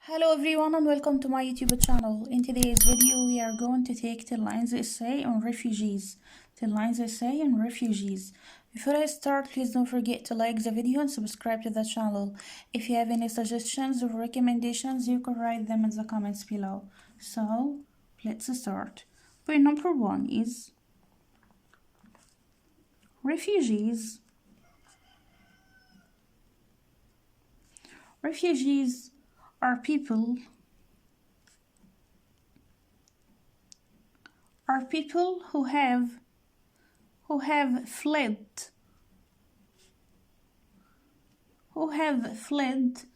Hello everyone and welcome to my YouTube channel. In today's video we are going to take 10 lines essay on refugees. 10 lines essay on refugees. Before I start, please don't forget to like the video and subscribe to the channel. If you have any suggestions or recommendations, you can write them in the comments below. So let's start. Point number 1 is refugees. Refugees are people who have fled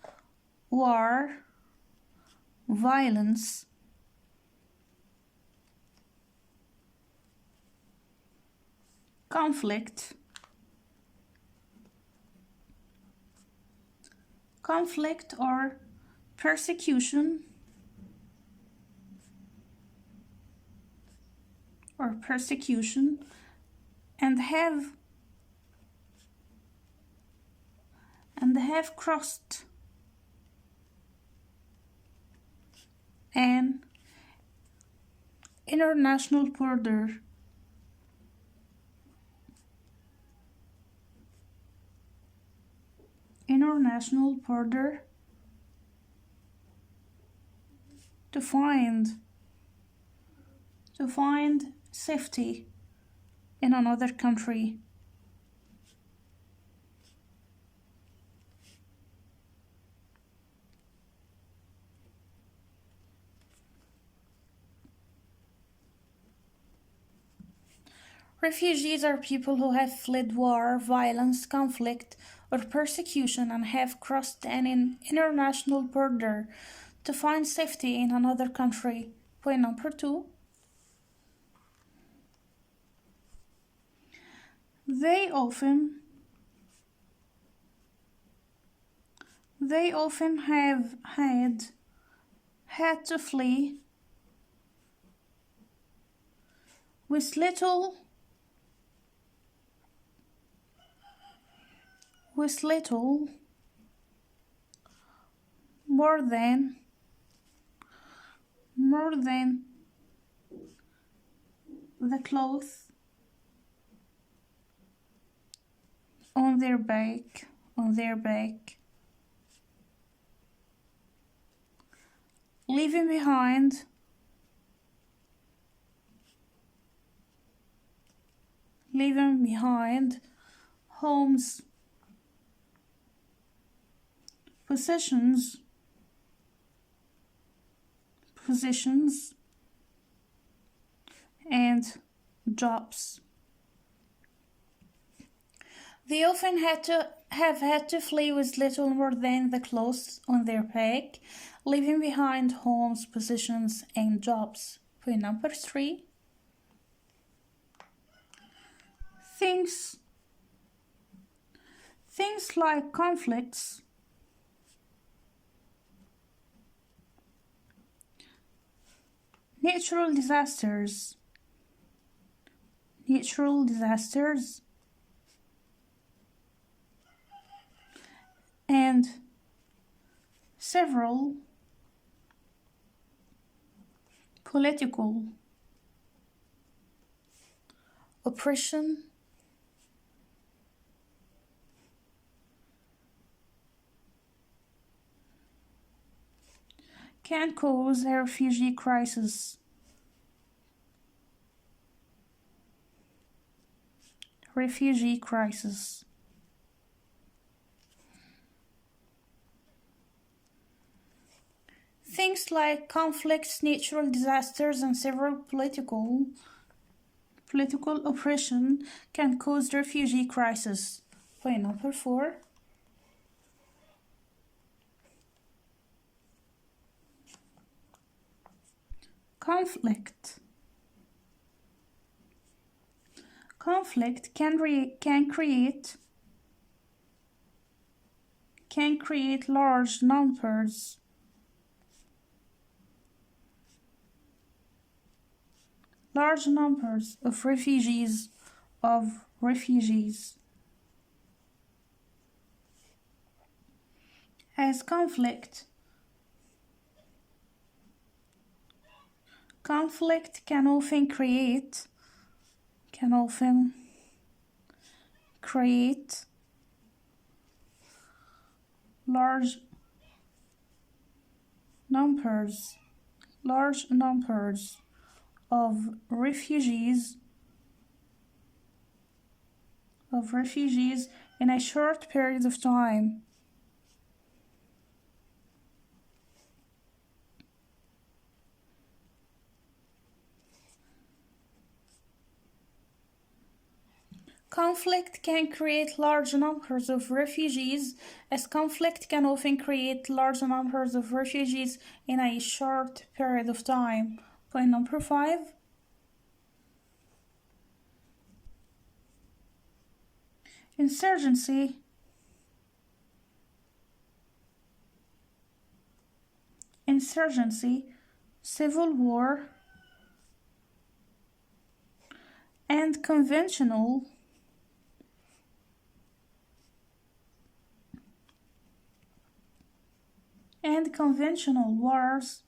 war, violence, conflict or persecution and have crossed an international border to find safety in another country. Refugees are people who have fled war, violence, conflict, or persecution and have crossed an international border to find safety in another country. Point number 2. They often have had to flee with little more than the clothes on their back, leaving behind homes, possessions and jobs. They often have had to flee with little more than the clothes on their back, leaving behind homes, possessions, and jobs. Point number 3. Things like conflicts, natural disasters, and several political oppression can cause a refugee crisis. Things like conflicts, natural disasters, and several political oppression can cause refugee crisis. Point number 4. Conflict can create large numbers of refugees as conflict Conflict can often create large numbers of refugees in a short period of time. Conflict can create large numbers of refugees, as conflict can often create large numbers of refugees in a short period of time. Point number 5. Insurgency civil war, and conventional wars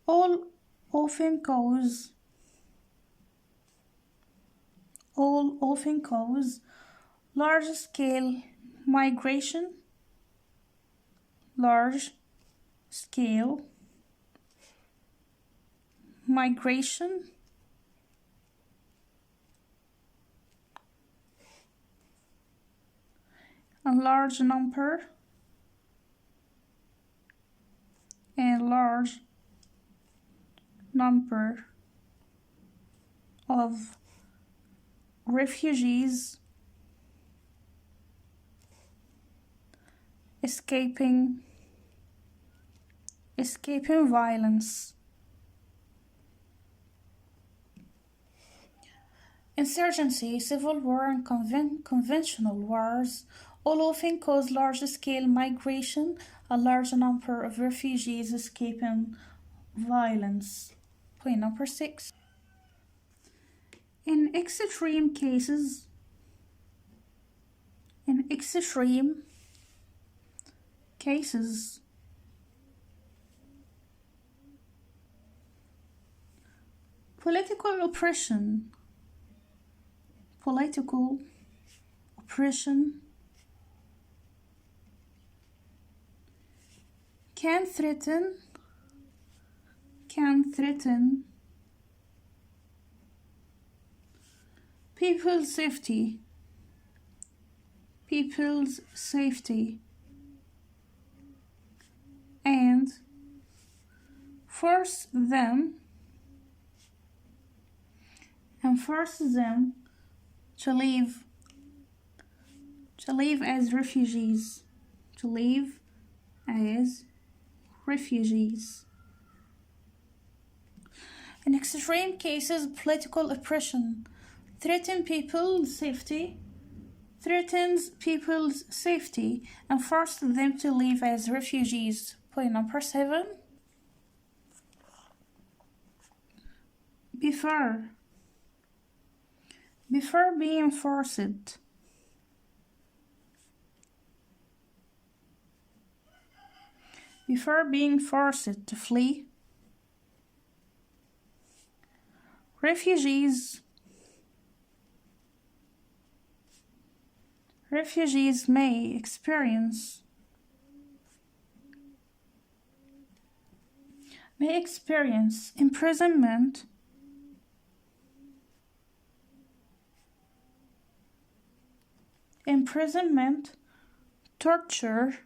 all often cause large-scale migration a large number of refugees escaping violence. Insurgency, civil war, and conventional wars all often cause large-scale migration, a large number of refugees escaping violence. Point number 6. In extreme cases, political oppression can threaten people's safety and force them to live as refugees. In extreme cases, political oppression threatens people's safety and forces them to live as refugees. Point number 7. Before being forced to flee, refugees may experience imprisonment, torture,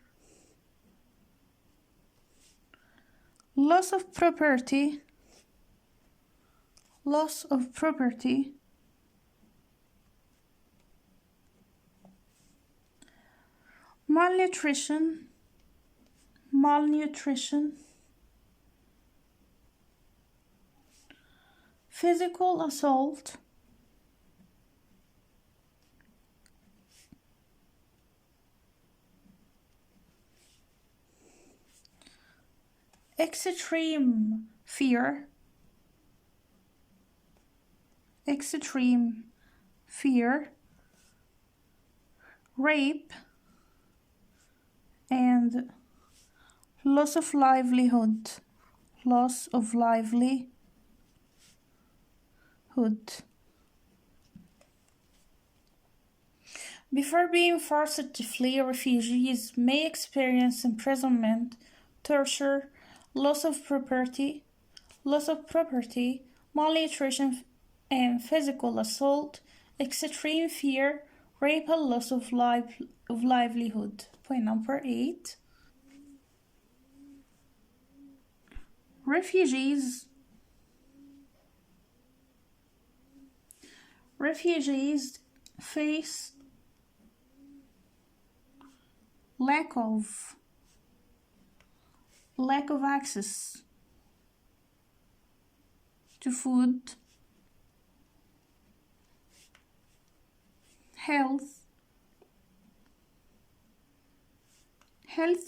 loss of property, malnutrition, physical assault, extreme fear, rape, and loss of livelihood. loss of livelihood. Before being forced to flee, refugees may experience imprisonment, torture, loss of property, malnutrition and physical assault, extreme fear, rape and loss of livelihood. Point number 8. Refugees face lack of access to food, health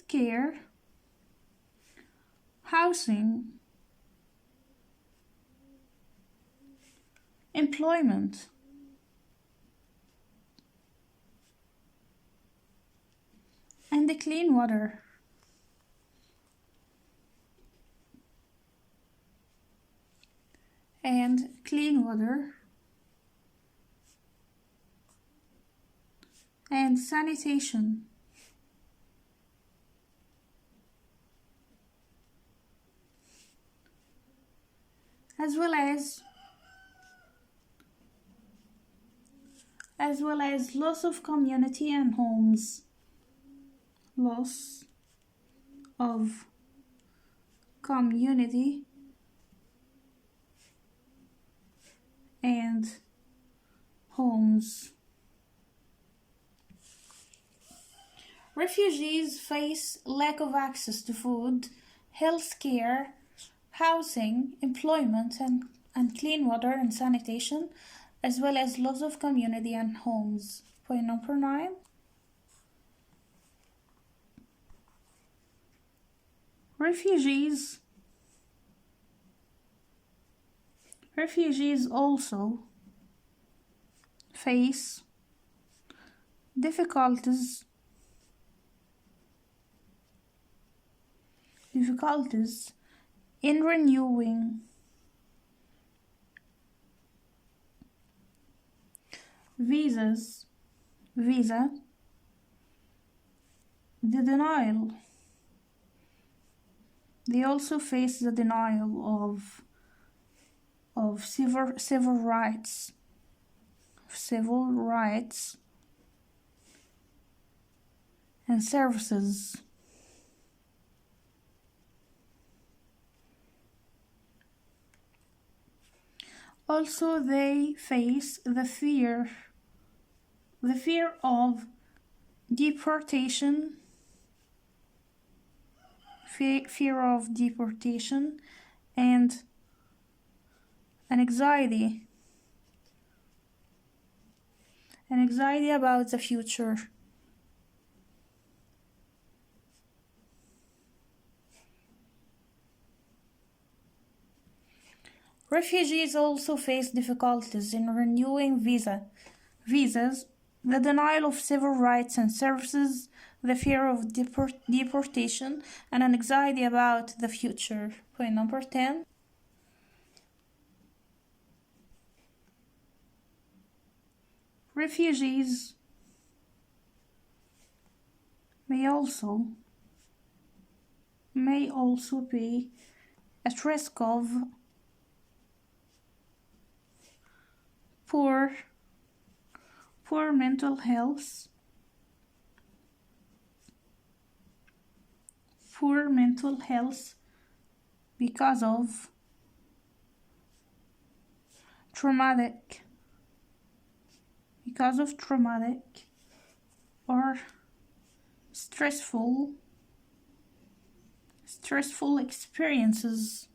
care, housing, employment, and the clean water. And sanitation. As well as loss of community and homes. Loss of community and homes. Refugees face lack of access to food, health care, housing, employment, and clean water and sanitation, as well as loss of community and homes. Point number 9. Refugees also face difficulties in renewing visa, the denial. They also face the denial of civil rights and services. Also, they face the fear of deportation, and anxiety about the future. Refugees also face difficulties in renewing visas, the denial of civil rights and services, the fear of deportation, and an anxiety about the future. Point number 10. Refugees may also be at risk of poor mental health, because of traumatic or stressful experiences.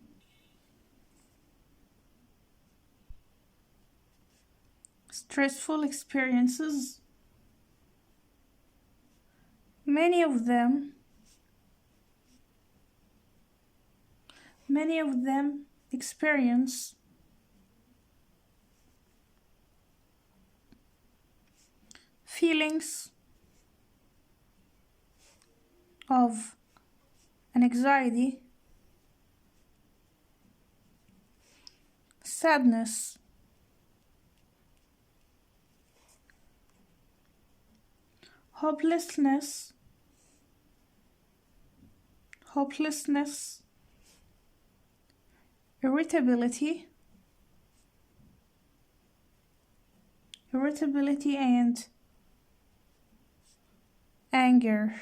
Many of them experience feelings of anxiety sadness, hopelessness, irritability, and anger.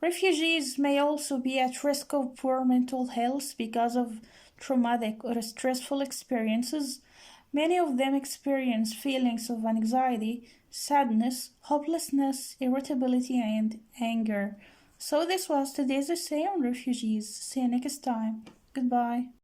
Refugees may also be at risk of poor mental health because of traumatic or stressful experiences. Many of them experience feelings of anxiety, sadness, hopelessness, irritability, and anger. So, this was today's essay on refugees. See you next time. Goodbye.